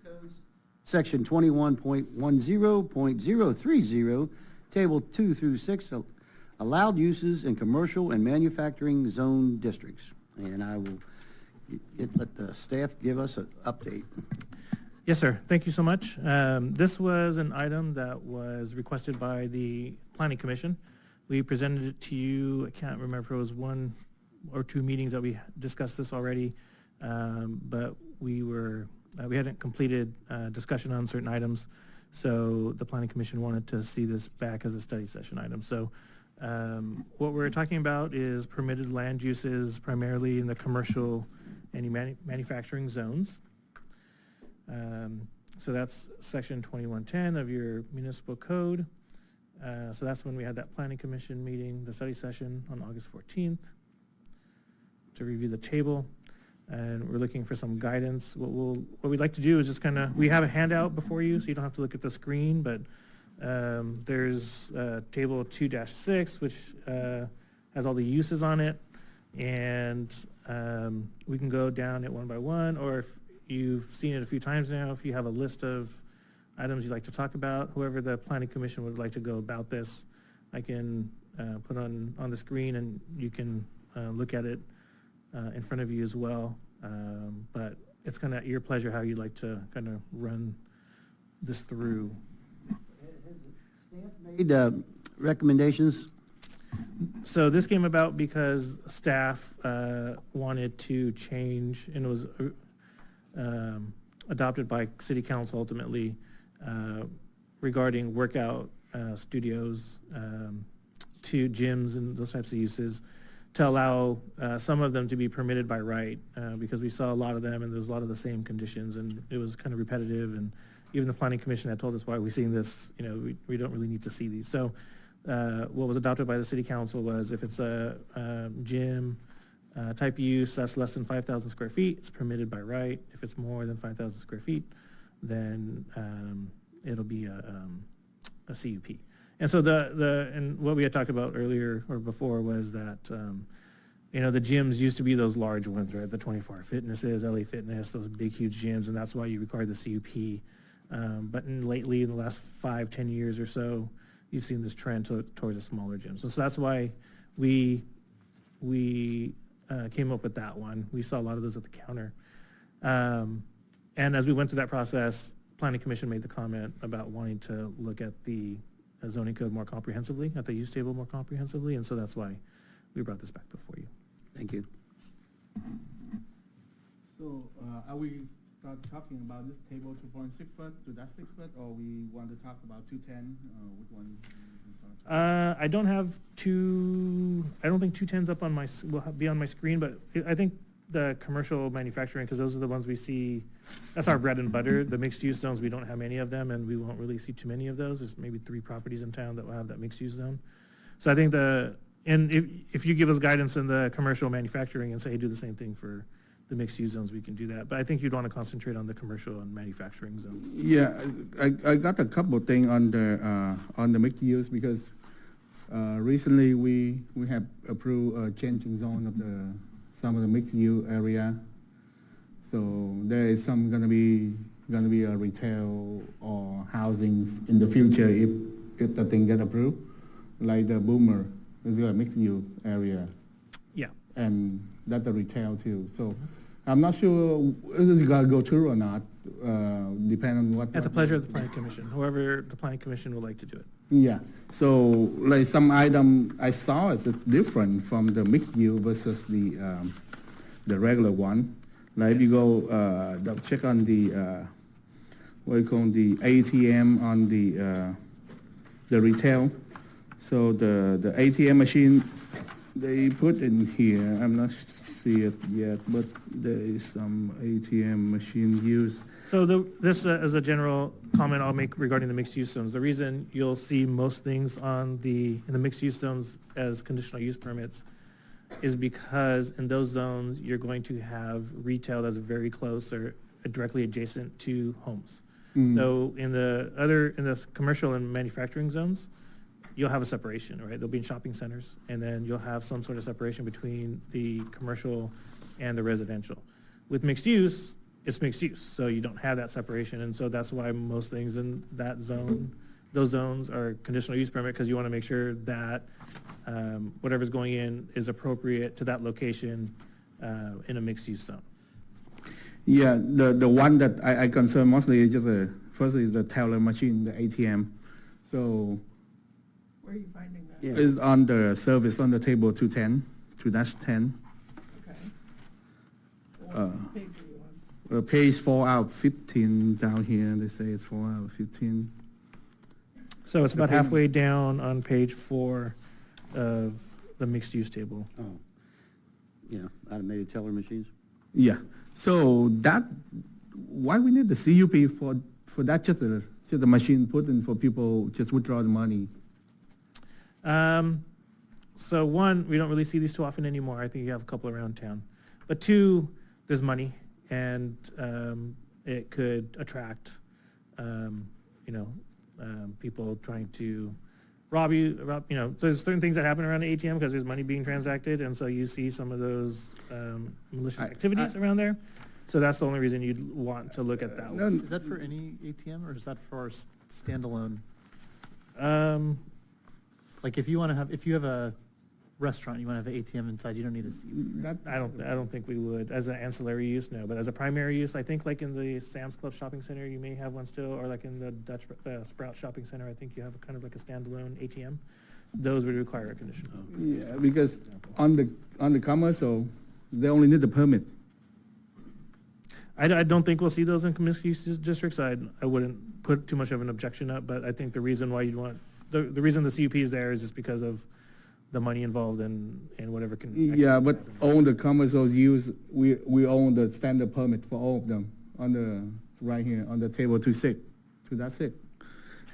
Codes, Section 21.10.030, Table 2 through 6, allowed uses in commercial and manufacturing zone districts. And I will let the staff give us an update. Yes, sir. Thank you so much. This was an item that was requested by the Planning Commission. We presented it to you. I can't remember if it was 1 or 2 meetings that we discussed this already, but we hadn't completed discussion on certain items, so the Planning Commission wanted to see this back as a study session item. So what we're talking about is permitted land uses primarily in the commercial and manufacturing zones. So that's section 2110 of your municipal code. So that's when we had that Planning Commission meeting, the study session on August 14th to review the table. And we're looking for some guidance. What we'd like to do is just we have a handout before you, so you don't have to look at the screen, but there's table 2-6, which has all the uses on it. And we can go down it one by one, or if you've seen it a few times now, if you have a list of items you'd like to talk about, whoever the Planning Commission would like to go about this, I can put on the screen and you can look at it in front of you as well. But it's kind of at your pleasure how you'd like to kind of run this through. Has staff made recommendations? So this came about because staff wanted to change, and it was adopted by City Council ultimately, regarding workout studios to gyms and those types of uses, to allow some of them to be permitted by right, because we saw a lot of them and there's a lot of the same conditions, and it was kind of repetitive, and even the Planning Commission had told us, why are we seeing this? We don't really need to see these. So what was adopted by the City Council was, if it's a gym type use that's less than 5,000 square feet, it's permitted by right. If it's more than 5,000 square feet, then it'll be a CUP. And so and what we had talked about earlier or before was that the gyms used to be those large ones, right? The 24 Hour Fitnesses, LA Fitness, those big, huge gyms, and that's why you require the CUP. But lately, in the last 5-10 years or so, you've seen this trend towards the smaller gyms. So that's why we came up with that one. We saw a lot of those at the counter. And as we went through that process, Planning Commission made the comment about wanting to look at the zoning code more comprehensively, at the use table more comprehensively, and so that's why we brought this back before you. Thank you. So are we start talking about this table 2.6 foot to that 6 foot, or we want to talk about 210? Which one? I don't think 210's up on will be on my screen, but I think the commercial manufacturing, because those are the ones we see, that's our bread and butter. The mixed use zones, we don't have many of them, and we won't really see too many of those. There's maybe 3 properties in town that will have that mixed use zone. So I think if you give us guidance in the commercial manufacturing and say, hey, do the same thing for the mixed use zones, we can do that. But I think you'd want to concentrate on the commercial and manufacturing zone. Yeah, I got a couple of things on the mixed use, because recently we have approved a changing zone of some of the mixed use area. So there is some gonna be a retail or housing in the future if the thing get approved, like the Boomer is a mixed use area. Yeah. And that's the retail too. So I'm not sure if it's gonna go through or not, depending on what. At the pleasure of the Planning Commission, however the Planning Commission would like to do it. Yeah, so like some item I saw is different from the mixed use versus the regular one. Like if you go check on the what you call the ATM on the retail. So the ATM machine they put in here. I'm not see it yet, but there is some ATM machine use. So this is a general comment I'll make regarding the mixed use zones. The reason you'll see most things in the mixed use zones as conditional use permits is because in those zones you're going to have retail that's very close or directly adjacent to homes. Mm. So in the commercial and manufacturing zones, you'll have a separation, right? They'll be in shopping centers, and then you'll have some sort of separation between the commercial and the residential. With mixed use, it's mixed use, so you don't have that separation, and so that's why most things in that zone, those zones are conditional use permit, because you want to make sure that whatever's going in is appropriate to that location in a mixed use zone. Yeah, the one that I concern mostly is just first is the teller machine, the ATM. So Where are you finding that? Yeah. it's on the service on the table 210, 2-10. Okay. What page are you on? Page 4 out 15 down here, they say it's 4 out 15. So it's about The payment. halfway down on page 4 of the mixed use table. Oh, yeah, automated teller machines? Yeah, so that, why we need the CUP for that, just the machine put in for people just withdraw the money? So one, we don't really see these too often anymore. I think you have a couple around town. But two, there's money, and it could attract, people trying to rob you. There's certain things that happen around the ATM because there's money being transacted, and so you see some of those malicious activities around there. So that's the only reason you'd want to look at that one. Is that for any ATM, or is that for standalone? Like if you have a restaurant, you want to have an ATM inside, you don't need a CUP. I don't think we would. As an ancillary use, no, but as a primary use, I think like in the Sam's Club Shopping Center, you may have one still, or like in the Sprout Shopping Center, I think you have kind of like a standalone ATM. Those would require a condition. Yeah, because on the commercial, they only need the permit. I don't think we'll see those in mixed use districts. I wouldn't put too much of an objection up, but I think the reason why you'd want, the reason the CUP is there is just because of the money involved and whatever can. Yeah, but all the commercials use, we own the standard permit for all of them on the, right here, on the table 2-6, that's it.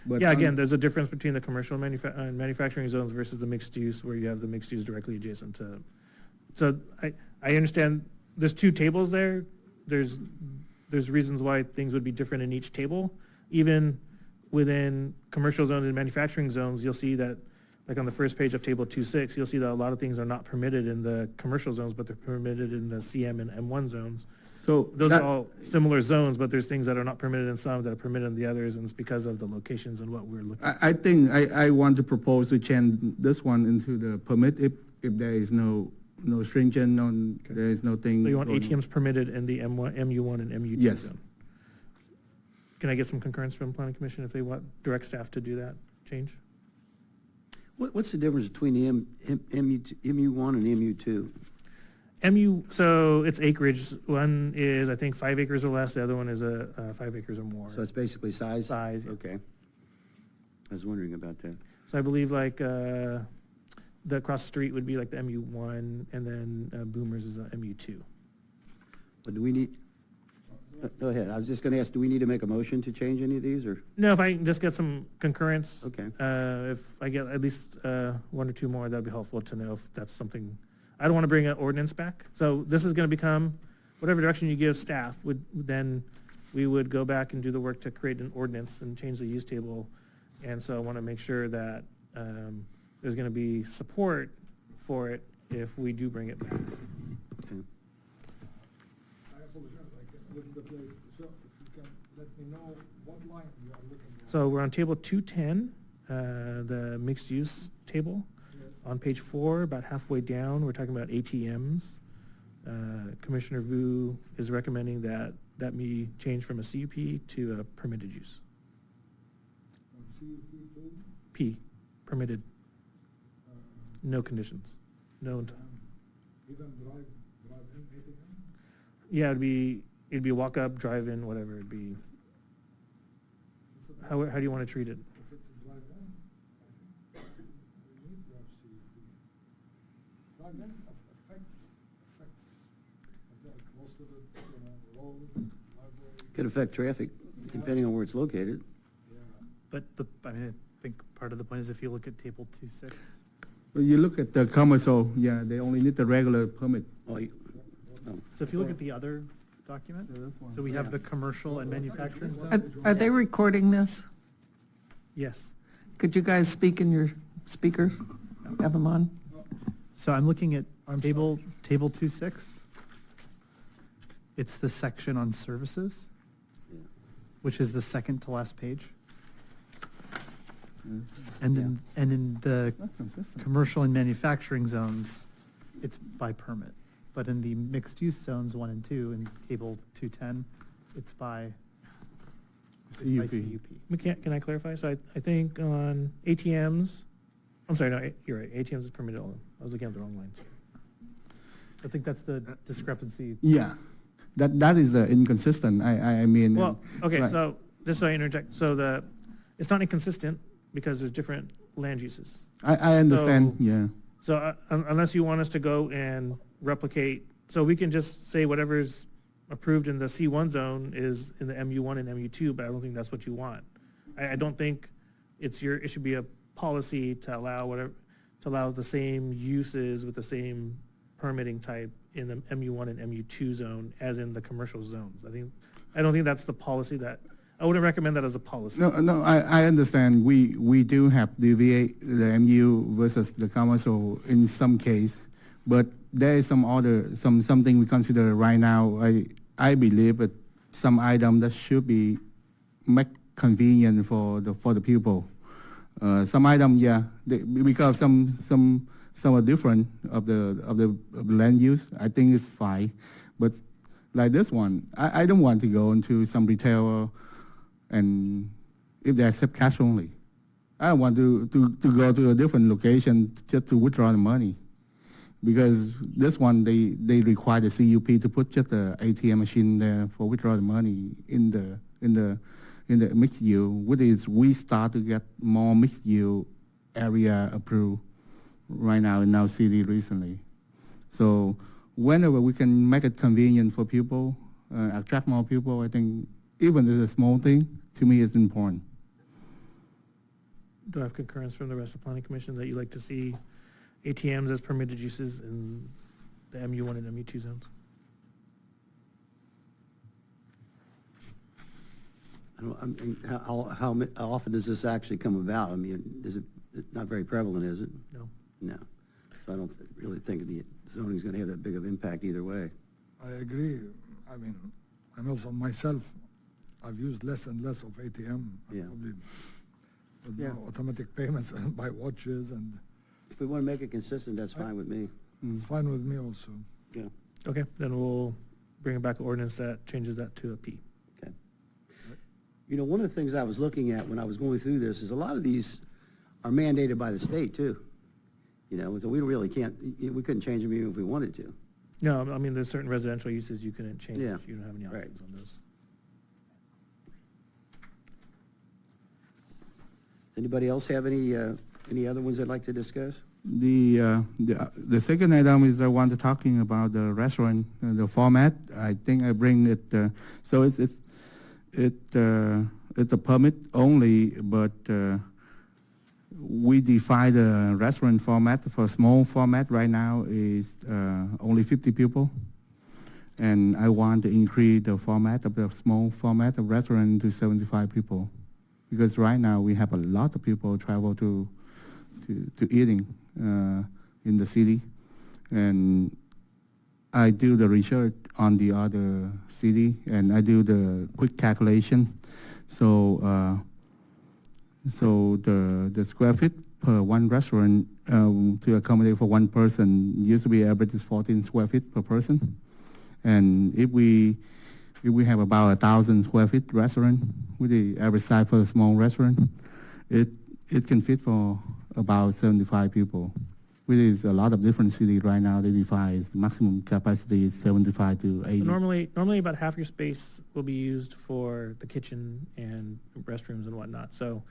But Yeah, on- again, there's a difference between the commercial and manufacturing zones versus the mixed use, where you have the mixed use directly adjacent to. So I understand there's two tables there. There's reasons why things would be different in each table. Even within commercial zones and manufacturing zones, you'll see that, like on the first page of table 2.6, you'll see that a lot of things are not permitted in the commercial zones, but they're permitted in the CM and M1 zones. So Those that- are all similar zones, but there's things that are not permitted in some that are permitted in the others, and it's because of the locations and what we're looking at. I think I want to propose to change this one into the permit if there is no stringent on, there is no thing. So you want going- ATMs permitted in the M1, MU1 and MU2 Yes. zone? Can I get some concurrence from Planning Commission if they want direct staff to do that change? What's the difference between the MU1 and MU2? So it's acreage. One is, I think, 5 acres or less. The other one is 5 acres or more. So it's basically size? Size, yeah. Okay. I was wondering about that. So I believe like the across the street would be like the MU1, and then Boomers is the MU2. But do we need, go ahead, I was just going to ask, do we need to make a motion to change any of these, or? No, if I can just get some concurrence. Okay. If I get at least 1 or 2 more, that'd be helpful to know if that's something. I don't want to bring an ordinance back. So this is going to become, whatever direction you give staff, then we would go back and do the work to create an ordinance and change the use table. And so I want to make sure that there's going to be support for it if we do bring it back. Okay. I apologize, I came a little bit late, so if you can let me know what line you are looking at. So we're on table 210, the mixed use table. Yes. On page 4, about halfway down, we're talking about ATMs. Commissioner Vu is recommending that be changed from a CUP to a permitted use. On CUP too, P, permitted, no conditions, no. even drive in ATM? Yeah, it'd be walk up, drive in, whatever it'd be. It's a- How do you want to treat it? If it's a drive-in, I think we need to have CUP. Drive-in affects, if they're close to the, road, driveway. Could affect traffic, depending on where it's located. Yeah. But I think part of the point is if you look at table 2.6, When you look at the commercial, yeah, they only need the regular permit. Oh, so if you look at the other document, so we have the commercial and manufacturing zone. Are they recording this? Yes. Could you guys speak in your speakers? Have them on? So I'm looking at table 2.6. It's the section on services, Yeah. which is the second to last page. Mm. And in the Not consistent. commercial and manufacturing zones, it's by permit. But in the mixed-use zones 1 and 2, in table 210, it's by CUP. Can I clarify? So I think on ATMs, I'm sorry, no, you're right, ATMs is permitted all. I was looking at the wrong lines. I think that's the discrepancy. Yeah, that is inconsistent. I mean. Well, okay, right. so, just so I interject, so it's not inconsistent because there's different land uses. I understand, So- yeah. So unless you want us to go and replicate, so we can just say whatever's approved in the C1 zone is in the MU1 and MU2, but I don't think that's what you want. I don't think it should be a policy to allow the same uses with the same permitting type in the MU1 and MU2 zone as in the commercial zones. I don't think that's the policy I wouldn't recommend that as a policy. No, I understand. We do have deviate the MU versus the commercial in some case, but there is something we consider right now. I believe that some item that should be make convenient for the people. Some item, yeah, because some are different of the land use. I think it's fine, but like this one, I don't want to go into some retailer. And if they accept cash only, I want to go to a different location just to withdraw the money, because this one they require the CUP to put just the ATM machine there for withdraw the money in the mixed use. Which is we start to get more mixed use area approved right now in our city recently. So whenever we can make it convenient for people, attract more people, I think even if it's a small thing, to me it's important. Do I have concurrence from the rest of the planning commission that you like to see ATMs as permitted uses in the MU1 and MU2 zones? I mean, how often does this actually come about? I mean, is it not very prevalent, is it? No. No. So I don't really think the zoning is going to have that big of impact either way. I agree. I mean, and also myself, I've used less and less of ATM. Yeah. Probably with Yeah. more automatic payments and buy watches, and If we want to make it consistent, that's fine with me. it's fine with me also. Yeah. Okay, then we'll bring it back an ordinance that changes that to a P. Okay. You know, one of the things I was looking at when I was going through this is a lot of these are mandated by the state too. You know, so we really can't, we couldn't change them even if we wanted to. No, I mean, there's certain residential uses you couldn't change. Yeah, You don't have any right. options on those. Anybody else have any other ones they'd like to discuss? The second item is I want to talking about the restaurant, the format. I think I bring it. So it's a permit only, but we define the restaurant format for small format right now is only 50 people, and I want to increase the format of the small format of restaurant to 75 people, because right now we have a lot of people travel to eating in the city, and I do the research on the other city, and I do the quick calculation. So the square feet per one restaurant to accommodate for one person used to be average is 14 square feet per person, and if we have about 1,000 square feet restaurant with the average size for a small restaurant, it can fit for about 75 people. Which is a lot of different cities right now. They define maximum capacity is 75 to 80. So normally about half your space will be used for the kitchen and restrooms and whatnot. So,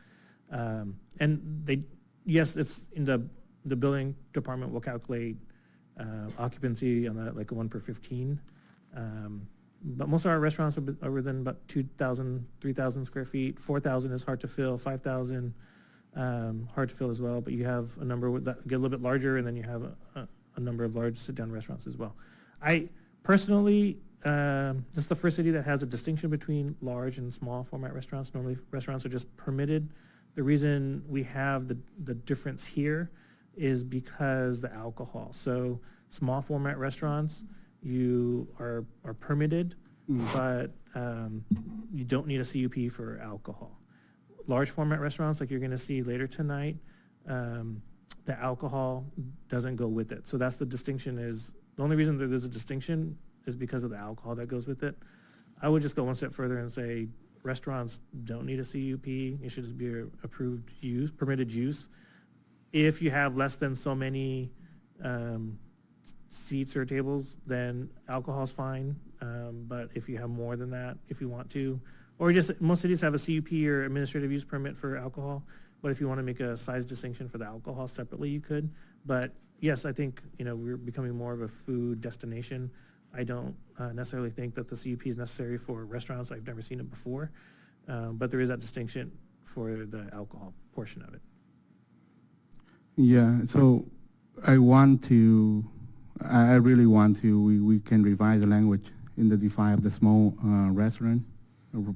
yes, it's in the building department will calculate occupancy on that, like a 1 per 15. But most of our restaurants are within about 2,000, 3,000 square feet. 4,000 is hard to fill. 5,000 hard to fill as well. But you have a number that get a little bit larger, and then you have a number of large sit-down restaurants as well. I personally, this is the first city that has a distinction between large and small format restaurants. Normally, restaurants are just permitted. The reason we have the difference here is because the alcohol. So small format restaurants, you are permitted, but you don't need a CUP for alcohol. Large format restaurants, like you're going to see later tonight, the alcohol doesn't go with it. So that's the distinction is, the only reason that there's a distinction is because of the alcohol that goes with it. I would just go one step further and say restaurants don't need a CUP. It should just be a approved use, permitted use. If you have less than so many seats or tables, then alcohol's fine. But if you have more than that, if you want to, or just, most cities have a CUP or administrative use permit for alcohol. But if you want to make a size distinction for the alcohol separately, you could. But yes, I think, we're becoming more of a food destination. I don't necessarily think that the CUP is necessary for restaurants. I've never seen it before. But there is that distinction for the alcohol portion of it. Yeah, so I really want to, we can revise the language in the define of the small restaurant,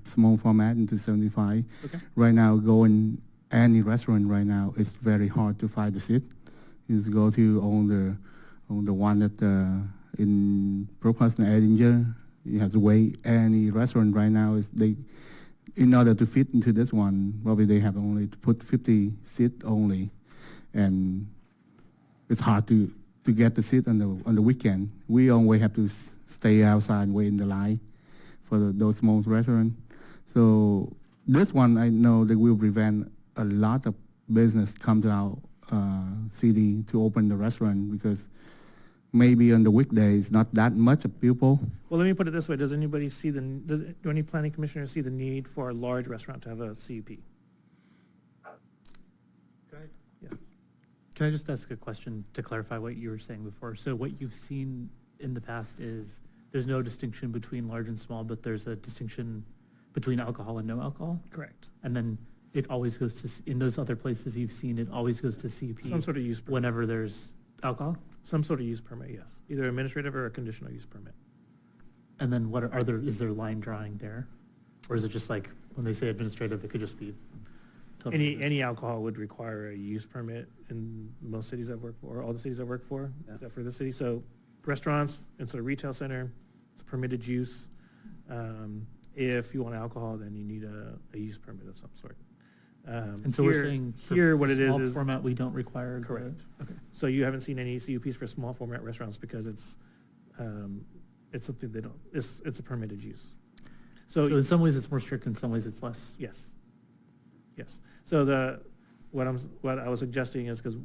small format into 75. Okay. Right now, going any restaurant right now, it's very hard to find the seat. You just go to on the one that in Provost and Edinger, you have to wait. Any restaurant right now in order to fit into this one, probably they have only to put 50 seat only, and it's hard to get the seat on the weekend. We always have to stay outside and wait in the line for those small restaurants. So this one, I know that will prevent a lot of business come to our city to open the restaurant, because maybe on the weekdays not that much of people. Well, let me put it this way. Does anybody see do any planning commissioners see the need for a large restaurant to have a CUP? Yes. Can I just ask a question to clarify what you were saying before? So what you've seen in the past is there's no distinction between large and small, but there's a distinction between alcohol and no alcohol? Correct. And then it always goes to, in those other places you've seen, it always goes to CUP Some sort of use permit. whenever there's alcohol? Some sort of use permit, yes. Either administrative or a conditional use permit. And then is there line drawing there? Or is it just like, when they say administrative, it could just be totally? Any alcohol would require a use permit in most cities I've worked for, or all the cities I've worked for, except for this city. So restaurants, instead of retail center, it's permitted use. If you want alcohol, then you need a use permit of some sort. And so we're saying for here what it small is format, we don't require. correct. Okay. So you haven't seen any CUPs for small format restaurants because it's something they don't. It's a permitted use. So in some ways it's more strict, in some ways it's less. Yes. Yes. So what I was suggesting is, because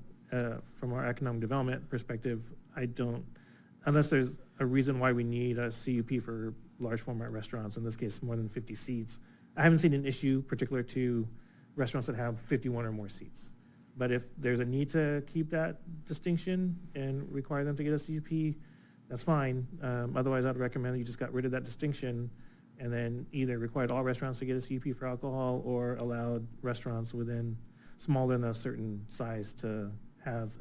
from our economic development perspective, unless there's a reason why we need a CUP for large format restaurants, in this case more than 50 seats, I haven't seen an issue particular to restaurants that have 51 or more seats. But if there's a need to keep that distinction and require them to get a CUP, that's fine. Otherwise, I'd recommend that you just got rid of that distinction and then either required all restaurants to get a CUP for alcohol, or allowed restaurants smaller than a certain size to have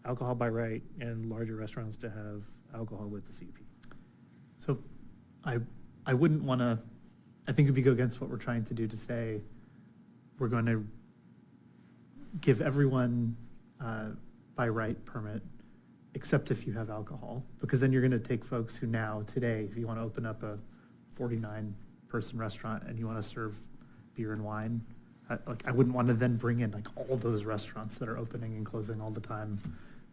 alcohol by right, and larger restaurants to have alcohol with the CUP. So I wouldn't want to, I think if you go against what we're trying to do to say, we're going to give everyone by right permit, except if you have alcohol, because then you're going to take folks who today, if you want to open up a 49-person restaurant and you want to serve beer and wine, I wouldn't want to then bring in like all those restaurants that are opening and closing all the time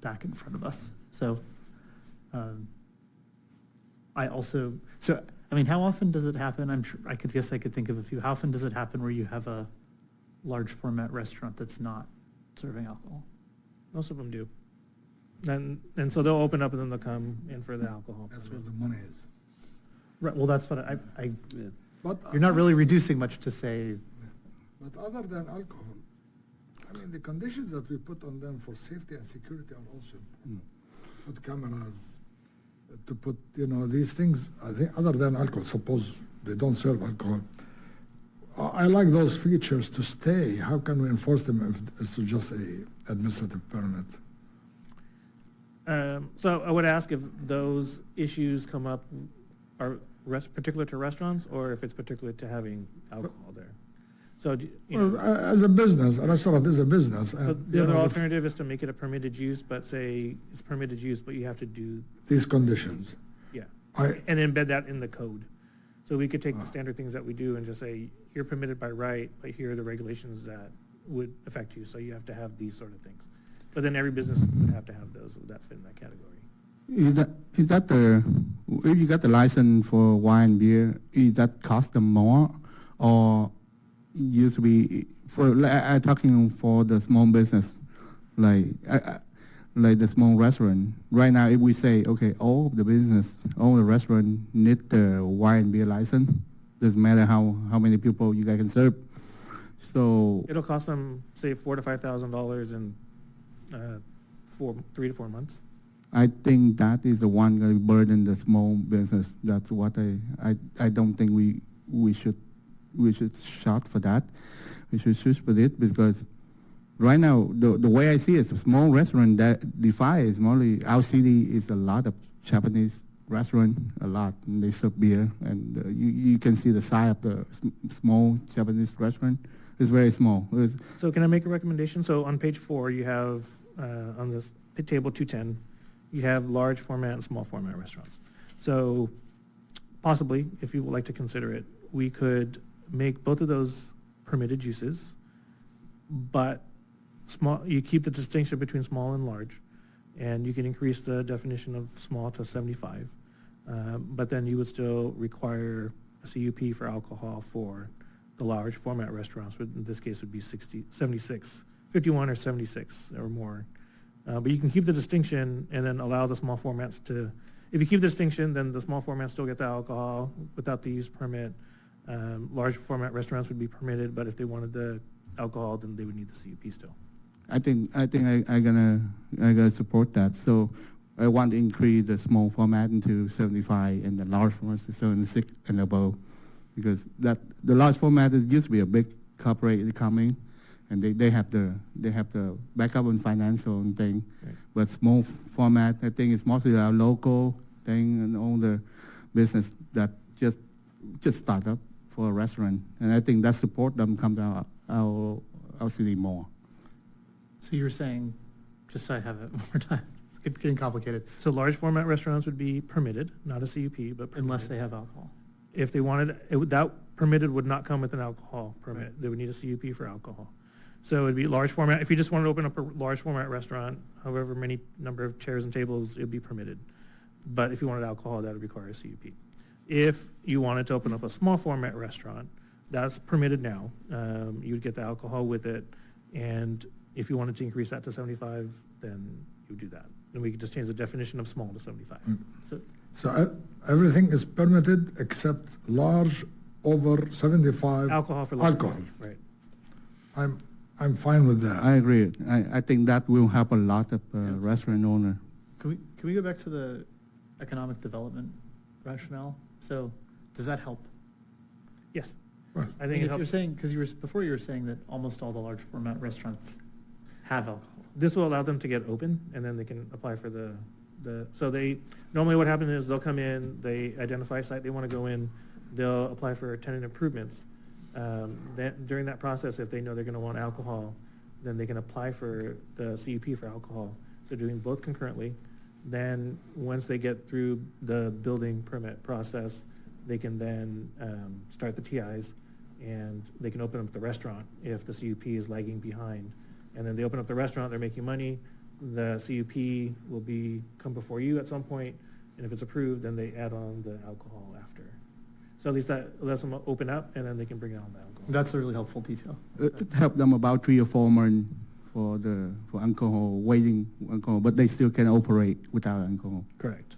back in front of us. So I mean, how often does it happen? I'm sure I could think of a few. How often does it happen where you have a large format restaurant that's not serving alcohol? Most of them do. And so they'll open up and then they'll come in for the alcohol. That's where the money is. Right, well, that's what But you're not really reducing much to say. But other than alcohol, I mean, the conditions that we put on them for safety and security are also important. Put cameras, to put, these things, I think, other than alcohol, suppose they don't serve alcohol. I like those features to stay. How can we enforce them if it's just a administrative permit? So I would ask if those issues come up are particular to restaurants, or if it's particular to having alcohol there. So, you know, Well, as a business, a restaurant is a business. so and, the you other know, alternative is to make it a permitted use, but say it's permitted use, but you have to do, these conditions. yeah, I, and embed that in the code. So we could take the Ah. standard things that we do and just say, you're permitted by right, but here are the regulations that would affect you, so you have to have these sort of things. But then every business would have to have those that fit in that category. Is that the, if you got the license for wine and beer, is that cost them more? Or used to be, I'm talking for the small business, like the small restaurant. Right now, if we say, okay, all the business, all the restaurant need the wine and beer license, doesn't matter how many people you guys can serve. So, It'll cost them, say, $4,000 to $5,000 in 3 to 4 months. I think that is the one going to burden the small business. That's what I don't think we should shoot for that. We should shoot for it because right now the way I see it, is a small restaurant that defy is mostly our city is a lot of Japanese restaurant, a lot, and they serve beer, and you can see the size of the small Japanese restaurant. It's very small. So can I make a recommendation? So on page 4, you have, on this table 210, you have large format and small format restaurants. So possibly, if you would like to consider it, we could make both of those permitted uses, but you keep the distinction between small and large, and you can increase the definition of small to 75. But then you would still require a CUP for alcohol for the large format restaurants, which in this case would be 76, 51 or 76 or more. But you can keep the distinction and then allow the small formats to, if you keep the distinction, then the small formats still get the alcohol without the use permit. Large format restaurants would be permitted, but if they wanted the alcohol, then they would need the CUP still. I think I gonna support that. So I want to increase the small format into 75 and the large format to 76 and above, because the large format is used to be a big corporate coming, and they have the backup and financial thing. Right. But small format, I think it's mostly our local thing and all the business that just start up for a restaurant, and I think that support them come to our city more. So you were saying, just so I have it one more time, it's getting complicated, So large format restaurants would be permitted, not a CUP, but permitted. unless they have alcohol. If they wanted, that permitted would not come with an alcohol permit. They would need a CUP for alcohol. So it'd be large format. If you just wanted to open up a large format restaurant, however many number of chairs and tables, it'd be permitted. But if you wanted alcohol, that would require a CUP. If you wanted to open up a small format restaurant, that's permitted now. You would get the alcohol with it. And if you wanted to increase that to 75, then you would do that. And we could just change the definition of small to 75. So everything is permitted except large over 75. Alcohol for large. Alcohol. Right. I'm fine with that. I agree. I think that will help a lot of restaurant owner. Can we go back to the economic development rationale? So does that help? Yes. Right. I think it if you're helps. saying, because before you were saying that almost all the large format restaurants have alcohol. This will allow them to get open, and then they can apply for so normally what happens is they'll come in, they identify a site they want to go in, they'll apply for tenant improvements. During that process, if they know they're going to want alcohol, then they can apply for the CUP for alcohol. They're doing both concurrently. Then, once they get through the building permit process, they can then start the TIs, and they can open up the restaurant if the CUP is lagging behind. And then they open up the restaurant, they're making money, the CUP will come before you at some point, and if it's approved, then they add on the alcohol after. So at least that lets them open up, and then they can bring on the alcohol. That's a really helpful detail. It help them about 3 or 4 months for alcohol, waiting alcohol, but they still can operate without alcohol. Correct.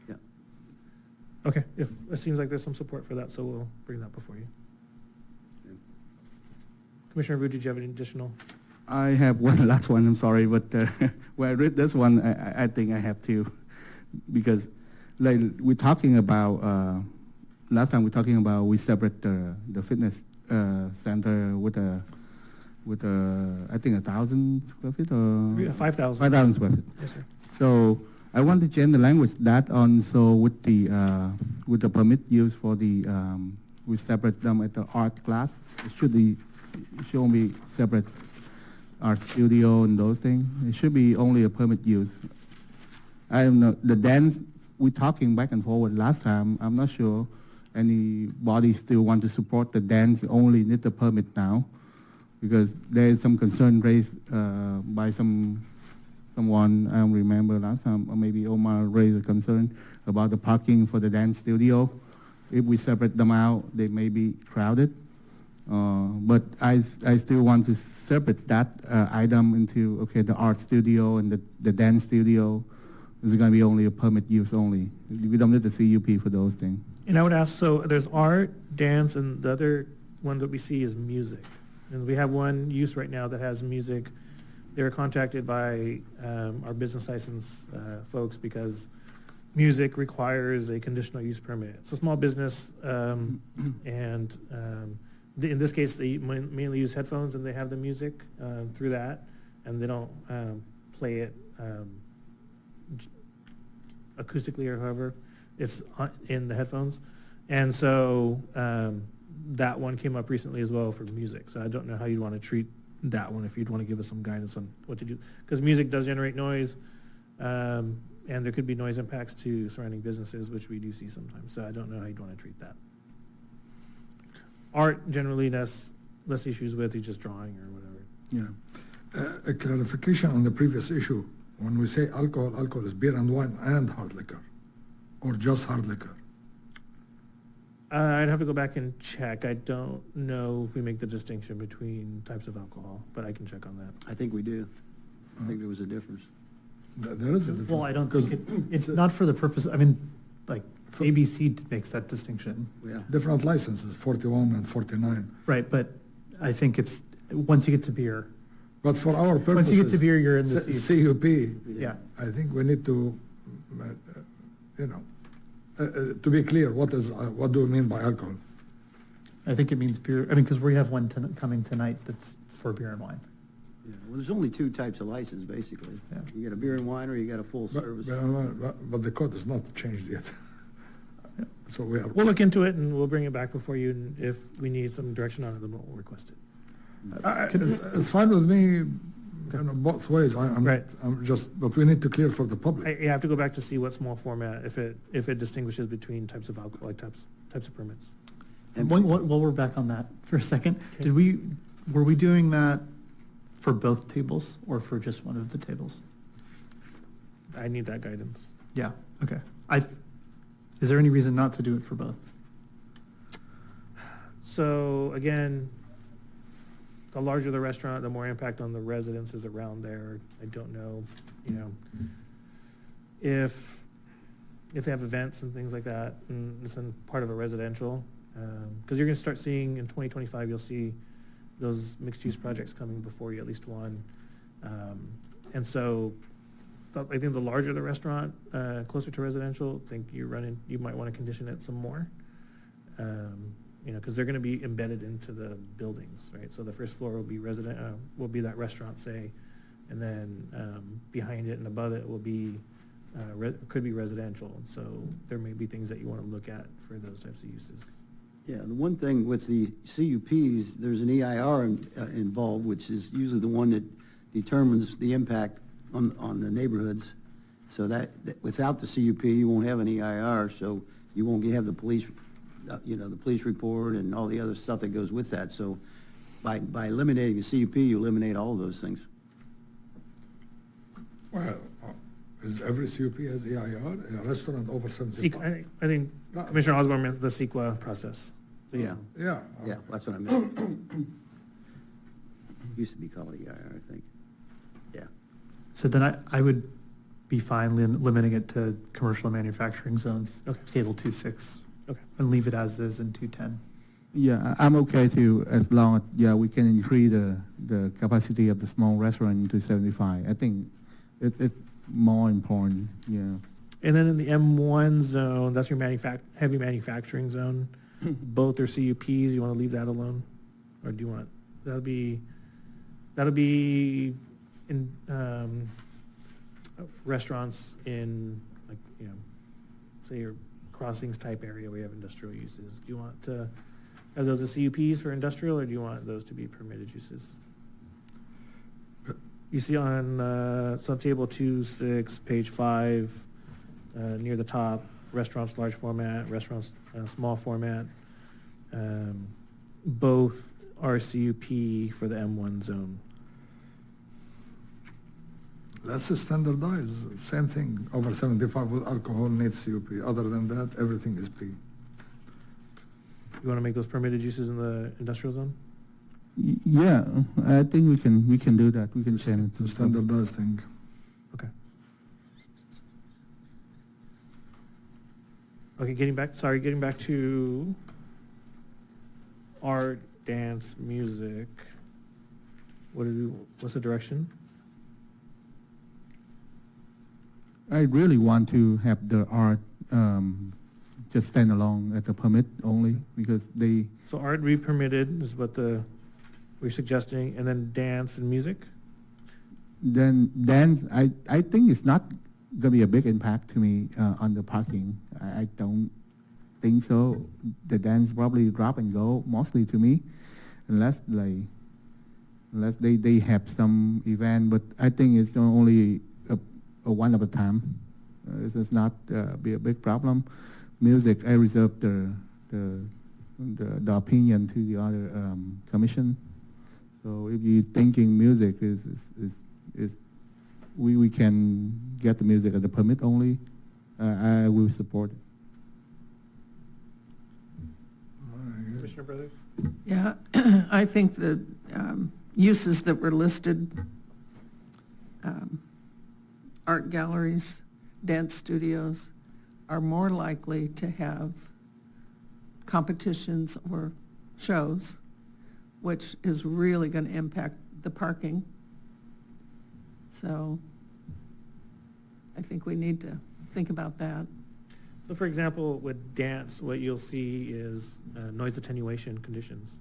Yeah. Okay, it seems like there's some support for that, so we'll bring that before you. Yeah. Commissioner Wu, did you have any additional? I have one last one, I'm sorry, but when I read this one, I think I have to, because like we're talking about, last time we're talking about we separate the fitness center with I think 1,000 square feet or 5,000. 5,000 square feet. Yes, sir. So I want to change the language that on so with the permit use for the we separate them at the art class. It should only be separate art studio and those things. It should be only a permit use. I don't know, the dance, we're talking back and forward last time. I'm not sure anybody still want to support the dance only need the permit now, because there is some concern raised by someone, I don't remember last time, or maybe Omar raised a concern about the parking for the dance studio. If we separate them out, they may be crowded. But I still want to separate that item into, okay, the art studio and the dance studio is going to be only a permit use only. We don't need the CUP for those things. And I would ask, so there's art, dance, and the other one that we see is music. And we have one use right now that has music. They were contacted by our business license folks because music requires a conditional use permit. It's a small business, and in this case, they mainly use headphones and they have the music through that, and they don't play it acoustically or however. It's in the headphones. And so that one came up recently as well for music. So I don't know how you'd want to treat that one, if you'd want to give us some guidance on what to do. Because music does generate noise, and there could be noise impacts to surrounding businesses, which we do see sometimes. So I don't know how you'd want to treat that. Art, generally, less issues with, it's just drawing or whatever. Yeah. A clarification on the previous issue. When we say alcohol, alcohol is beer and wine and hard liquor, or just hard liquor? I'd have to go back and check. I don't know if we make the distinction between types of alcohol, but I can check on that. I think we do. I think there was a difference. There is a difference. Well, I don't because think it's not for the purpose, I mean, like, ABC makes that distinction. Yeah. different licenses, 41 and 49. Right, but I think it's, once you get to beer, But for our purposes. once you get to beer, you're in the CUP, Yeah, I think we need to, to be clear, what do we mean by alcohol? I think it means beer, I mean, because we have one coming tonight that's for beer and wine. Yeah. Well, there's only two types of license, basically. Yeah. You got a beer and wine, or you got a full service. But the code is not changed yet. So we are. We'll look into it and we'll bring it back before you, and if we need some direction on it, then we'll request it. It's fine with me, both ways. Right. But we need to clear for the public. I have to go back to see what small format, if it distinguishes between types of alcohol, like types of permits. And- While we're back on that for a second, Okay. were we doing that for both tables or for just one of the tables? I need that guidance. Yeah, okay. Is there any reason not to do it for both? So again, the larger the restaurant, the more impact on the residences around there. I don't know, if they have events and things like that, and it's in part of a residential, because you're going to start seeing in 2025, you'll see those mixed-use projects coming before you, at least one. And so I think the larger the restaurant, closer to residential, I think you might want to condition it some more. Because they're going to be embedded into the buildings, right? So the first floor will be will be that restaurant, say, and then behind it and above it will be, could be residential. So there may be things that you want to look at for those types of uses. Yeah, the one thing with the CUPs, there's an EIR involved, which is usually the one that determines the impact on the neighborhoods. So that without the CUP, you won't have an EIR, so you won't have the police, the police report and all the other stuff that goes with that. So by eliminating the CUP, you eliminate all of those things. Well, is every CUP has EIR? A restaurant over 75? I think Commissioner Osborne meant the CEQA process. So, yeah. Yeah. Yeah, that's what I meant. Used to be called EIR, I think. Yeah. So then I would be fine limiting it to commercial and manufacturing zones, Okay. table 2.6. Okay. And leave it as is in 2.10. Yeah, I'm okay too, as long as, we can increase the capacity of the small restaurant to 75. I think it's more important, yeah. And then in the M1 zone, that's your heavy manufacturing zone. Both are CUPs. You want to leave that alone, or do you want that'll be in restaurants in, like, say your crossings type area where you have industrial uses. Do you want to Are those the CUPs for industrial, or do you want those to be permitted uses? You see on subtable 2.6, page 5, near the top, restaurants large format, restaurants small format. Both are CUP for the M1 zone. Let's standardize, same thing, over 75 with alcohol needs CUP. Other than that, everything is P. You want to make those permitted uses in the industrial zone? Yeah, I think we can do that. We can change it The to standardized thing. Okay. Okay, getting back to art, dance, music. What's the direction? I really want to have the art just stand alone at the permit only because they. So art re-permitted is what we're suggesting, and then dance and music? Then dance, I think it's not gonna be a big impact to me on the parking. I don't think so. The dance probably drop and go mostly to me, unless they have some event. But I think it's only a one at a time. This is not be a big problem. Music, I reserve the opinion to the other commission. So if you're thinking music is we can get the music at the permit only, I will support it. Commissioner Brothers? Yeah, I think the uses that were listed, art galleries, dance studios, are more likely to have competitions or shows, which is really going to impact the parking. So I think we need to think about that. So for example, with dance, what you'll see is noise attenuation conditions.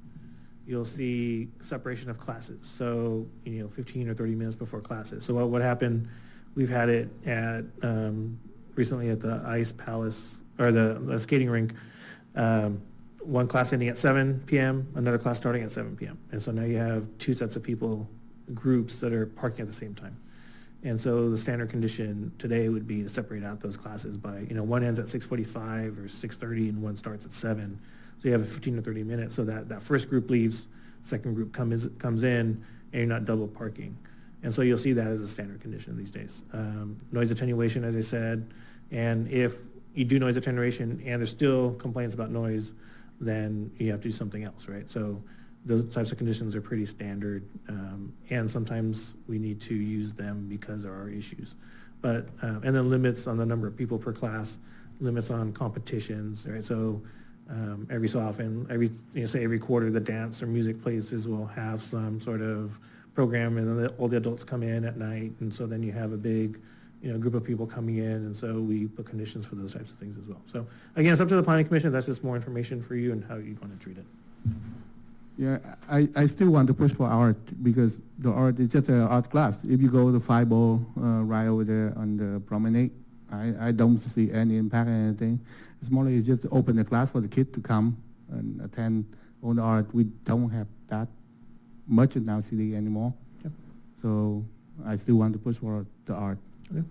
You'll see separation of classes. So, 15 or 30 minutes before classes. So what happened, we've had it at, recently at the Ice Palace, or the skating rink, one class ending at 7 p.m., another class starting at 7 p.m. And so now you have two sets of people, groups that are parking at the same time. And so the standard condition today would be to separate out those classes by, one ends at 6:45 or 6:30 and one starts at 7. So you have a 15 to 30 minutes. So that first group leaves, second group comes in, and you're not double parking. And so you'll see that as a standard condition these days. Noise attenuation, as I said, and if you do noise attenuation and there's still complaints about noise, then you have to do something else, right? So those types of conditions are pretty standard, and sometimes we need to use them because there are issues. But, and then limits on the number of people per class, limits on competitions, right? So every so often, say every quarter, the dance or music places will have some sort of program, and then all the adults come in at night, and so then you have a big, group of people coming in, and so we put conditions for those types of things as well. So again, it's up to the planning commission. That's just more information for you and how you want to treat it. Yeah, I still want to push for art because the art is just an art class. If you go to Fireball right over there on the promenade, I don't see any impact or anything. It's more like it's just to open the class for the kids to come and attend all the art. We don't have that much in our city anymore. Yep. So I still want to push for the art. Okay.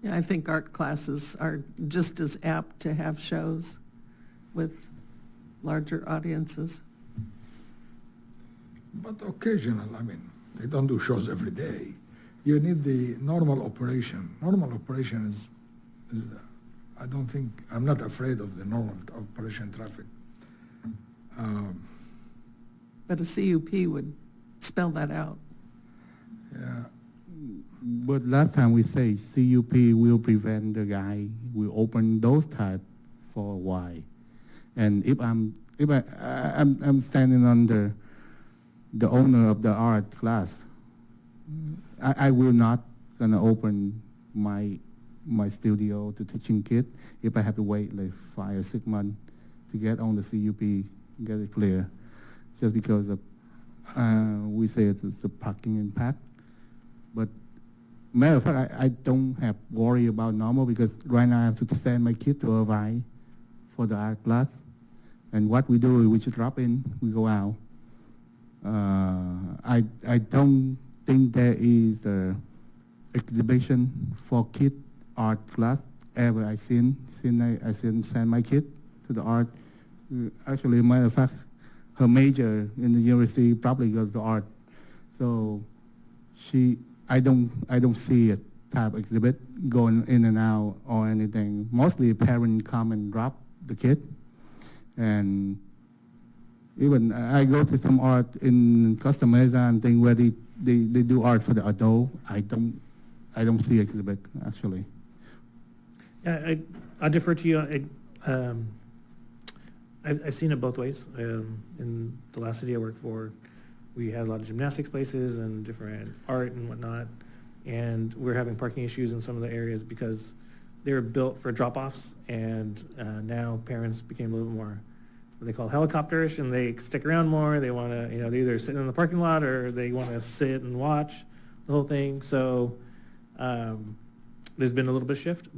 Yeah, I think art classes are just as apt to have shows with larger audiences. But occasional, they don't do shows every day. You need the normal operation. Normal operation is I'm not afraid of the normal operation traffic. But a CUP would spell that out. Yeah, But last time we say CUP will prevent the guy will open those type for a while. And if I'm standing under the owner of the art class, I will not gonna open my studio to teaching kids if I have to wait like 5 or 6 months to get on the CUP, get it clear, just because of we say it's a parking impact. But matter of fact, I don't have worry about normal because right now I have to send my kid to Irvine for the art class. And what we do, we just drop in, we go out. I don't think there is a exhibition for kid art class ever I seen I send my kid to the art. Actually, matter of fact, her major in the university probably goes to art. So I don't see a type of exhibit going in and out or anything. Mostly parents come and drop the kid. And even I go to some art in Costa Mesa and thing where they do art for the adult. I don't see exhibit actually. Yeah, I defer to you. I've seen it both ways. In the last city I worked for, we had a lot of gymnastics places and different art and whatnot, and we're having parking issues in some of the areas because they were built for drop-offs, and now parents became a little more what they call helicopterish, and they stick around more. They want to, they either sit in the parking lot or they want to sit and watch the whole thing. So there's been a little bit of shift,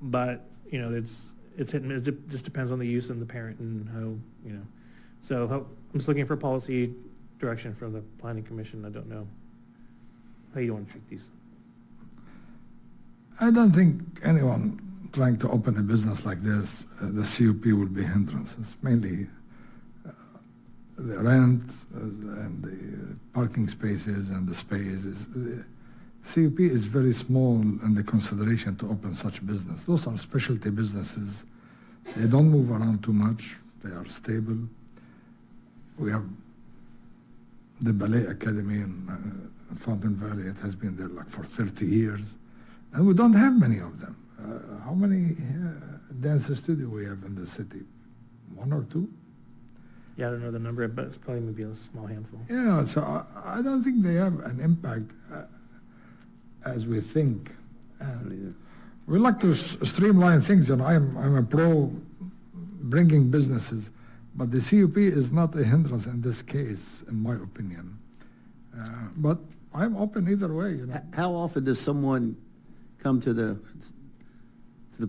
but it's hit and miss. It just depends on the use and the parent and how. So I'm just looking for policy direction from the planning commission. I don't know how you want to treat these. I don't think anyone trying to open a business like this, the CUP will be hindrances. Mainly the rent and the parking spaces and the spaces. CUP is very small in the consideration to open such business. Those are specialty businesses. They don't move around too much. They are stable. We have the Ballet Academy in Fountain Valley. It has been there like for 30 years. And we don't have many of them. How many dance studios we have in the city? One or two? Yeah, I don't know the number, but it's probably maybe a small handful. Yeah, so I don't think they have an impact as we think. And we like to streamline things, I'm a pro bringing businesses, but the CUP is not a hindrance in this case, in my opinion. But I'm open either way. How often does someone come to the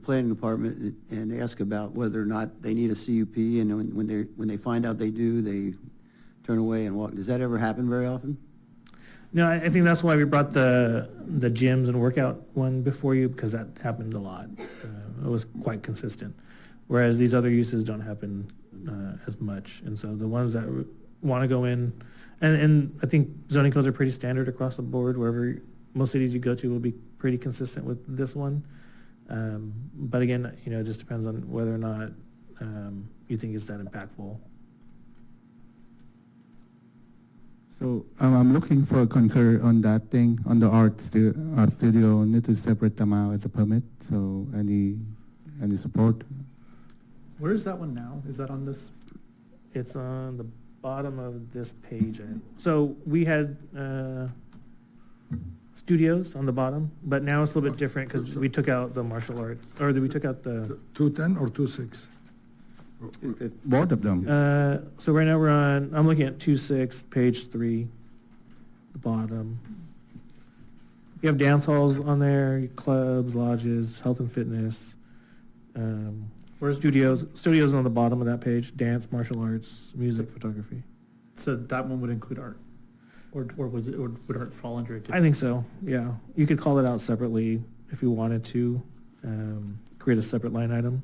planning department and ask about whether or not they need a CUP, and when they find out they do, they turn away and walk? Does that ever happen very often? No, I think that's why we brought the gyms and workout one before you, because that happened a lot. It was quite consistent, whereas these other uses don't happen as much. And so the ones that want to go in, and I think zoning codes are pretty standard across the board. Wherever most cities you go to will be pretty consistent with this one. But again, it just depends on whether or not you think it's that impactful. So I'm looking for a concur on that thing, on the art studio, need to separate them out as a permit. So any support? Where is that one now? Is that on this? It's on the bottom of this page. So we had studios on the bottom, but now it's a little bit different because we took out the martial arts, or we took out the... 210 or 26? Both of them. So right now I'm looking at 2.6, page 3, the bottom. You have dance halls on there, clubs, lodges, health and fitness. Where's studios on the bottom of that page? Dance, martial arts, music, photography. So that one would include art, or would art fall under it? I think so. Yeah, you could call it out separately if you wanted to, create a separate line item.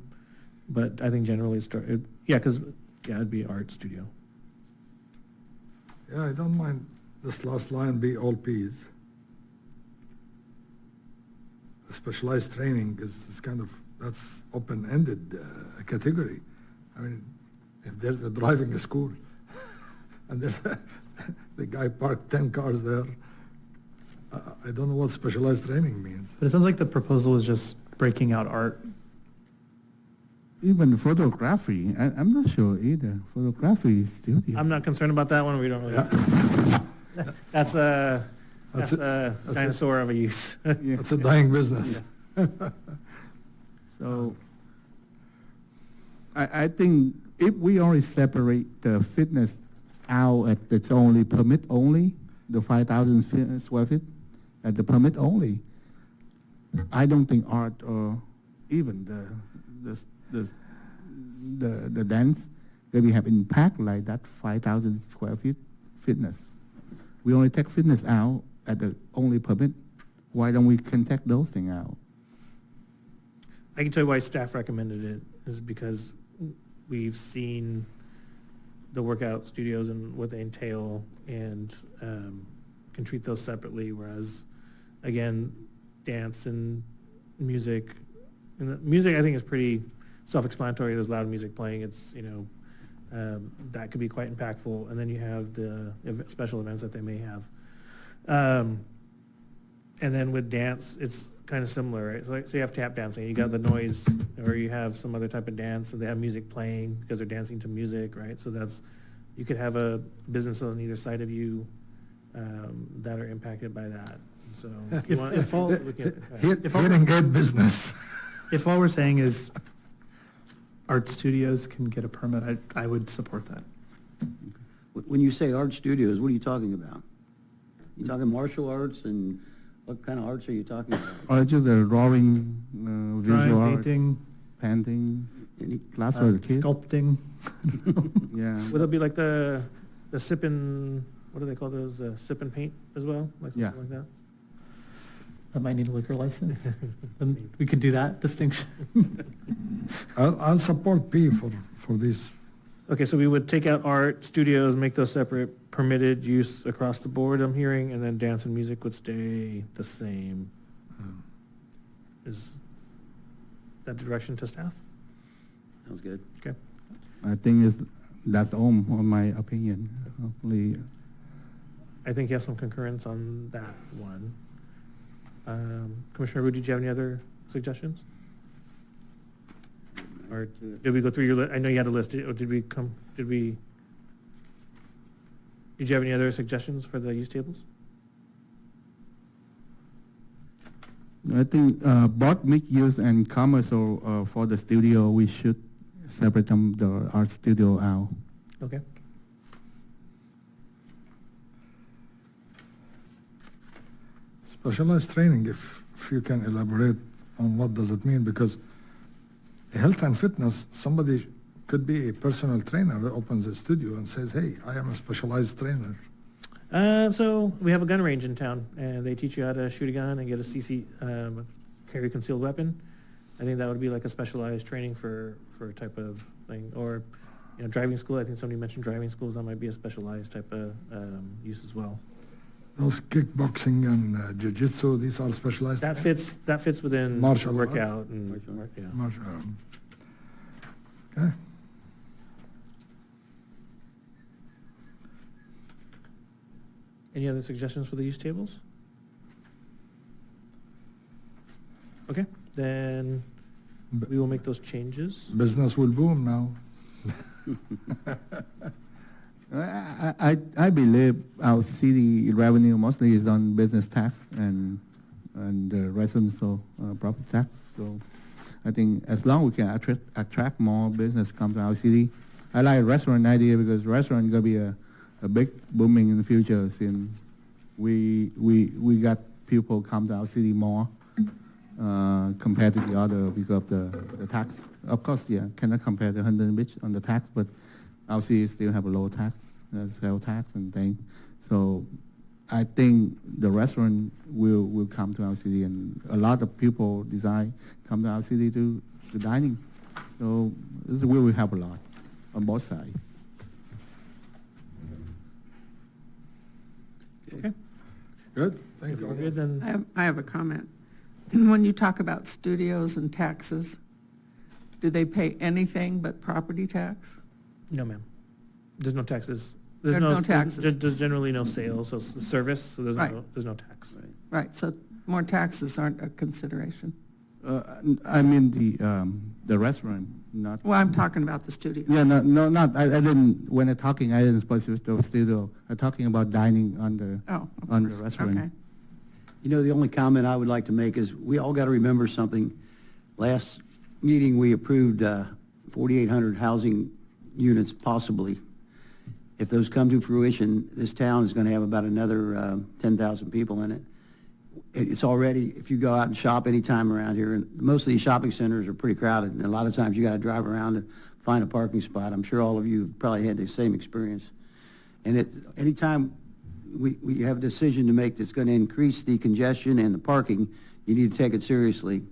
But I think generally it'd be art studio. Yeah, I don't mind this last line be all Ps. Specialized training is that's open-ended category. I mean, if there's a driving school and there's the guy parked 10 cars there, I don't know what specialized training means. But it sounds like the proposal is just breaking out art. Even photography, I'm not sure either. Photography studio. I'm not concerned about that one. We don't really. Yeah. That's a dinosaur of a use. Yeah. It's a dying business. So I think if we only separate the fitness out at its only permit only, the 5,000 square feet at the permit only, I don't think art or even the dance maybe have impact like that 5,000 square feet fitness. We only take fitness out at the only permit. Why don't we can take those things out? I can tell you why staff recommended it, is because we've seen the workout studios and what they entail, and can treat those separately, whereas, again, dance and music, I think is pretty self-explanatory. There's loud music playing, it's, that could be quite impactful, and then you have the special events that they may have. And then with dance, it's kind of similar, right? So you have tap dancing, you got the noise, or you have some other type of dance, and they have music playing because they're dancing to music, right? So you could have a business on either side of you that are impacted by that. So If all- Hearing aid business. If all we're saying is art studios can get a permit, I would support that. When you say art studios, what are you talking about? You talking martial arts, and what kind of arts are you talking about? Or just the drawing, visual Drawing, art, painting, painting, Any- class for the kids. sculpting. Yeah. Would it be like the sip and, what do they call those, sip and paint as well? Like something Yeah. like that? That might need a liquor license. Then we could do that distinction. I'll support P for this. Okay, so we would take out art studios, make those separate, permitted use across the board, I'm hearing, and then dance and music would stay the same. Is that direction to staff? Sounds good. Okay. I think that's all on my opinion. Hopefully, I think you have some concurrence on that one. Commissioner Wu, did you have any other suggestions? Or did we go through your list? I know you had a list, or did you have any other suggestions for the use tables? I think both mixed use and commercial for the studio, we should separate them, the art studio out. Okay. Specialized training, if you can elaborate on what does it mean, because health and fitness, somebody could be a personal trainer that opens a studio and says, hey, I am a specialized trainer. So we have a gun range in town, and they teach you how to shoot a gun and get a carry a concealed weapon. I think that would be like a specialized training for a type of thing, or driving school. I think somebody mentioned driving schools. That might be a specialized type of use as well. Those kickboxing and jiu-jitsu, these are specialized. That fits within Martial arts. workout and yeah. Okay. Any other suggestions for the use tables? Okay, then we will make those changes. Business will boom now. I believe our city revenue mostly is on business tax and residential property tax. So I think as long as we can attract more business come to our city. I like restaurant idea because restaurant gonna be a big booming in the future since we got people come to our city more compared to the other because of the tax. Of course, yeah, cannot compare the Huntington Beach on the tax, but our city still have a low tax, sales tax and thing. So I think the restaurant will come to our city, and a lot of people desire come to our city to dining. So this will help a lot on both sides. Okay, Good, thank if you. we're good, then I have a comment. When you talk about studios and taxes, do they pay anything but property tax? no, ma'am. There's no taxes. There's no taxes. There's generally no sales, so it's the service, so there's Right. no tax. Right, so more taxes aren't a consideration. I mean the restaurant, not. Well, I'm talking about the studio. Yeah, no, not. I didn't. When I'm talking, I didn't specify the studio. I'm talking about dining on the Oh, of on the course. restaurant. Okay. The only comment I would like to make is we all got to remember something. Last meeting, we approved 4,800 housing units possibly. If those come to fruition, this town is going to have about another 10,000 people in it. It's already, if you go out and shop anytime around here, and most of these shopping centers are pretty crowded, and a lot of times you got to drive around to find a parking spot. I'm sure all of you have probably had the same experience. And anytime we have a decision to make that's going to increase the congestion and the parking, you need to take it seriously.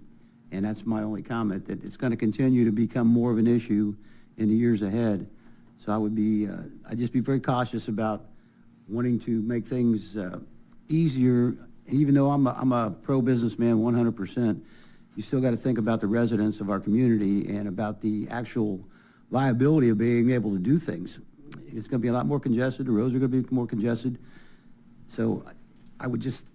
And that's my only comment, that it's going to continue to become more of an issue in the years ahead. So I'd just be very cautious about wanting to make things easier. Even though I'm a pro-businessman 100%, you still got to think about the residents of our community and about the actual liability of being able to do things. It's going to be a lot more congested. The roads are going to be more congested. So I would just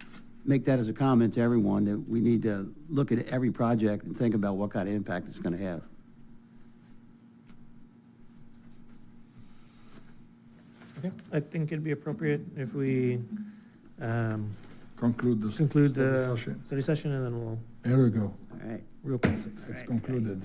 make that as a comment to everyone, that we need to look at every project and think about what kind of impact it's going to have. Okay, I think it'd be appropriate if we Conclude this. conclude study the session. study session, and then we'll There we go. All right. reopen 6. It's concluded.